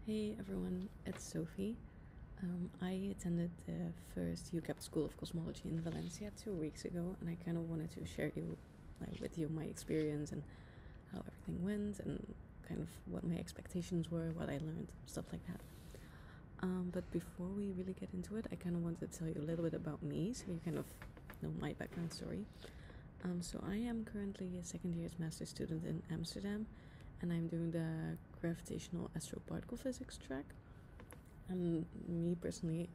Hey everyone, it's Sophie. I attended the first UCAP School of Cosmology in Valencia 2 weeks ago, and I kind of wanted to share with you my experience and how everything went, and kind of what my expectations were, what I learned, stuff like that. But before we really get into it, I kind of wanted to tell you a little bit about me, so you kind of know my background story. So I am currently a second year's master's student in Amsterdam, and I'm doing the gravitational astroparticle physics track. And me personally,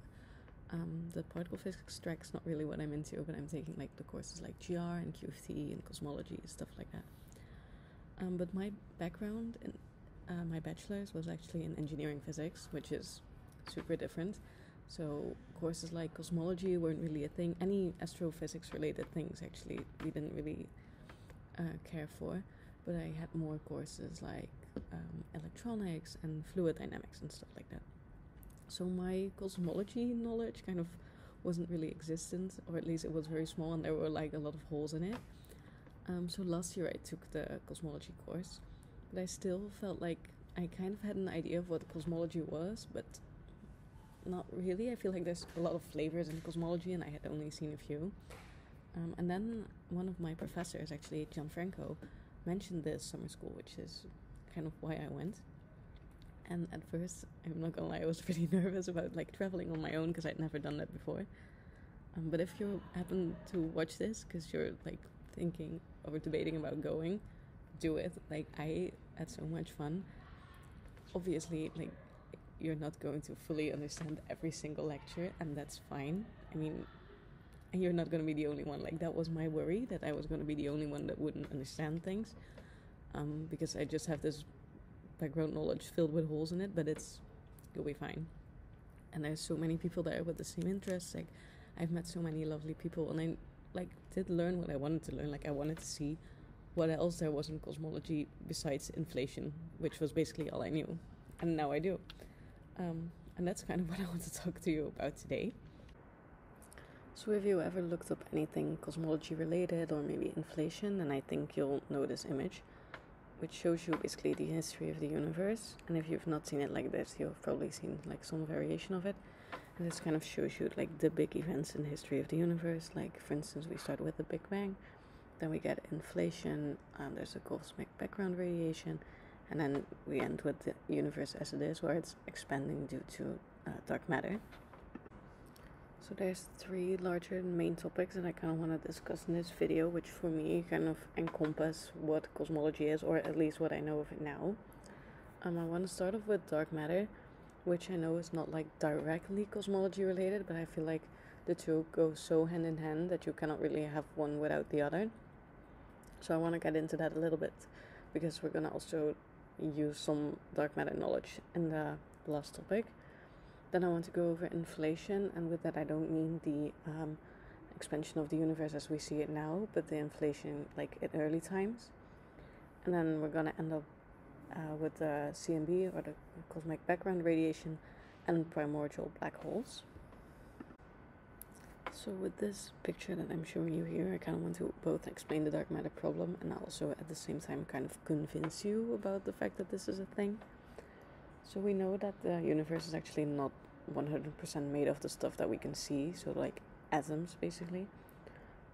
the particle physics track's not really what I'm into, but I'm taking like the courses like GR and QFT and cosmology, stuff like that. But my background in my bachelor's was actually in engineering physics, which is super different. So courses like cosmology weren't really a thing. Any astrophysics related things actually we didn't really care for. But I had more courses like electronics and fluid dynamics and stuff like that. So my cosmology knowledge kind of wasn't really existent, or at least it was very small, and there were like a lot of holes in it. So last year I took the cosmology course, but I still felt like I kind of had an idea of what cosmology was, but not really. I feel like there's a lot of flavors in cosmology, and I had only seen a few. And then one of my professors, actually Gianfranco, mentioned this summer school, which is kind of why I went. And at first, I'm not gonna lie, I was pretty nervous about like traveling on my own because I'd never done that before. But if you happen to watch this because you're like thinking or debating about going, do it. Like, I had so much fun. Obviously, like, you're not going to fully understand every single lecture, and that's fine. I mean, and you're not going to be the only one. Like, that was my worry, that I was going to be the only one that wouldn't understand things, because I just have this background knowledge filled with holes in it, but you'll be fine. And there's so many people there with the same interests. Like, I've met so many lovely people, and I like did learn what I wanted to learn. Like, I wanted to see what else there was in cosmology besides inflation, which was basically all I knew, and now I do. And that's kind of what I want to talk to you about today. So if you ever looked up anything cosmology related or maybe inflation, then I think you'll know this image, which shows you basically the history of the universe. And if you've not seen it like this, you've probably seen like some variation of it. And this kind of shows you like the big events in the history of the universe. Like, for instance, we start with the Big Bang, then we get inflation, there's a cosmic background radiation, and then we end with the universe as it is, where it's expanding due to dark matter. So there's three larger main topics that I kind of want to discuss in this video, which for me kind of encompass what cosmology is, or at least what I know of it now. I want to start off with dark matter, which I know is not like directly cosmology related, but I feel like the two go so hand in hand that you cannot really have one without the other. So I want to get into that a little bit, because we're going to also use some dark matter knowledge in the last topic. Then I want to go over inflation, and with that I don't mean the expansion of the universe as we see it now, but the inflation like in early times. And then we're going to end up with the CMB, or the cosmic background radiation, and primordial black holes. So with this picture that I'm showing you here, I kind of want to both explain the dark matter problem and also at the same time kind of convince you about the fact that this is a thing. So we know that the universe is actually not 100% made of the stuff that we can see, so like atoms basically.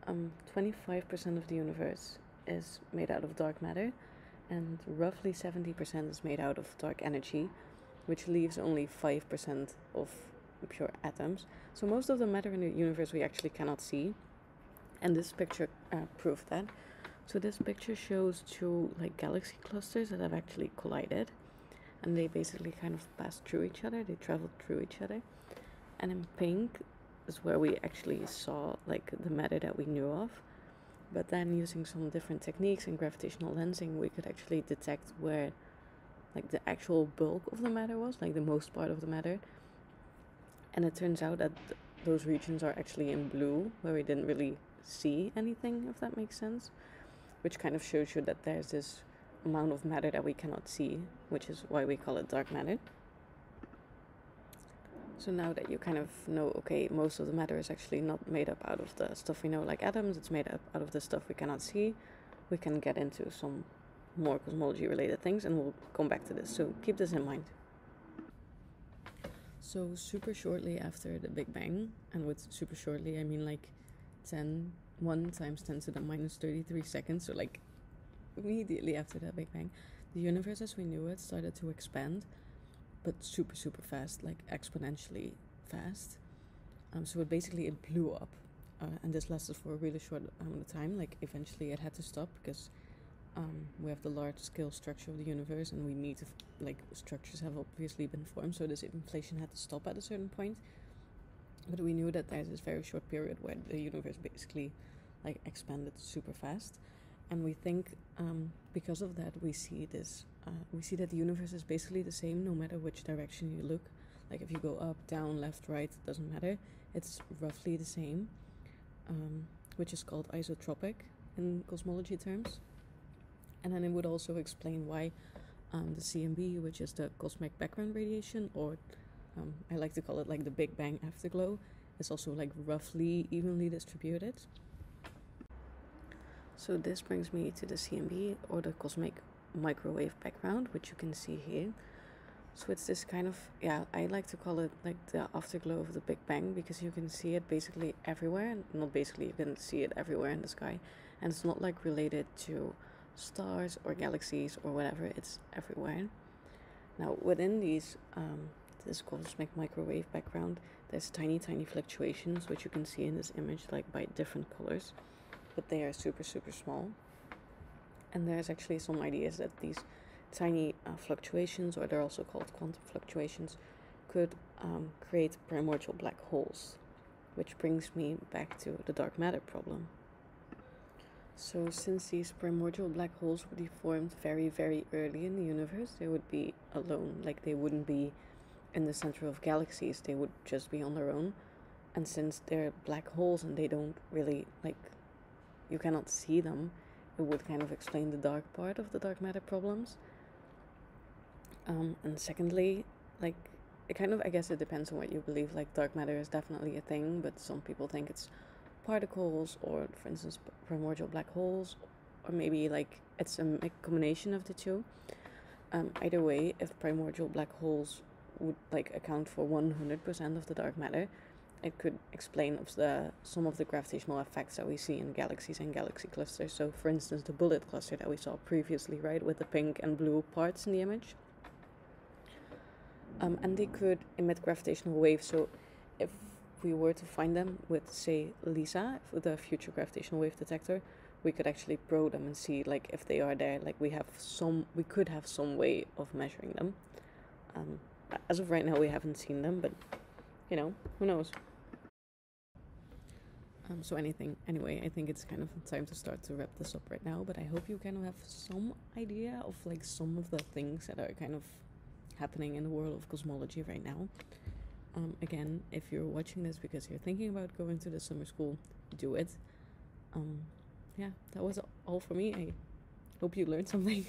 25% of the universe is made out of dark matter, and roughly 70% is made out of dark energy, which leaves only 5% of pure atoms. So most of the matter in the universe we actually cannot see, and this picture proved that. So this picture shows two like galaxy clusters that have actually collided, and they basically kind of passed through each other, they traveled through each other. And in pink is where we actually saw like the matter that we knew of, but then using some different techniques and gravitational lensing, we could actually detect where like the actual bulk of the matter was, like the most part of the matter. And it turns out that those regions are actually in blue, where we didn't really see anything, if that makes sense, which kind of shows you that there's this amount of matter that we cannot see, which is why we call it dark matter. So now that you kind of know, okay, most of the matter is actually not made up out of the stuff we know like atoms, it's made up out of the stuff we cannot see, we can get into some more cosmology related things, and we'll come back to this, so keep this in mind. So super shortly after the Big Bang, and with super shortly I mean like 1 times 10 to the minus 33 seconds, so like immediately after the Big Bang, the universe as we knew it started to expand, but super super fast, like exponentially fast. So it blew up, and this lasted for a really short amount of time. Like eventually it had to stop because we have the large scale structure of the universe, and we need to structures have obviously been formed, so this inflation had to stop at a certain point. But we knew that there's this very short period where the universe basically expanded super fast, and we think because of that we see that the universe is basically the same no matter which direction you look. Like if you go up, down, left, right, it doesn't matter, it's roughly the same, which is called isotropic in cosmology terms. And then it would also explain why the CMB, which is the cosmic background radiation, or I like to call it like the Big Bang afterglow, is also like roughly evenly distributed. So this brings me to the CMB, or the cosmic microwave background, which you can see here. So it's this kind of, I like to call it like the afterglow of the Big Bang, because you can see it basically everywhere. Not basically, you can see it everywhere in the sky, and it's not like related to stars or galaxies or whatever, it's everywhere. Now within these this cosmic microwave background, there's tiny fluctuations, which you can see in this image like by different colors, but they are super super small. And there's actually some ideas that these tiny fluctuations, or they're also called quantum fluctuations, could create primordial black holes, which brings me back to the dark matter problem. So since these primordial black holes would be formed very very early in the universe, they would be alone, like they wouldn't be in the center of galaxies, they would just be on their own. And since they're black holes and they don't really, you cannot see them, it would kind of explain the dark part of the dark matter problems. And secondly, it kind of, I guess it depends on what you believe. Like dark matter is definitely a thing, but some people think it's particles, or for instance primordial black holes, or maybe it's a combination of the two. Either way, if primordial black holes would account for 100% of the dark matter, it could explain some of the gravitational effects that we see in galaxies and galaxy clusters. So for instance the bullet cluster that we saw previously, right, with the pink and blue parts in the image. And they could emit gravitational waves. So if we were to find them with, say, LISA, the future gravitational wave detector, we could actually probe them and see if they are there. We could have some way of measuring them. As of right now we haven't seen them, but who knows. So anyway, I think it's kind of time to start to wrap this up right now, but I hope you kind of have some idea of some of the things that are kind of happening in the world of cosmology right now. Again, if you're watching this because you're thinking about going to the summer school, do it. That was all for me. I hope you learned something.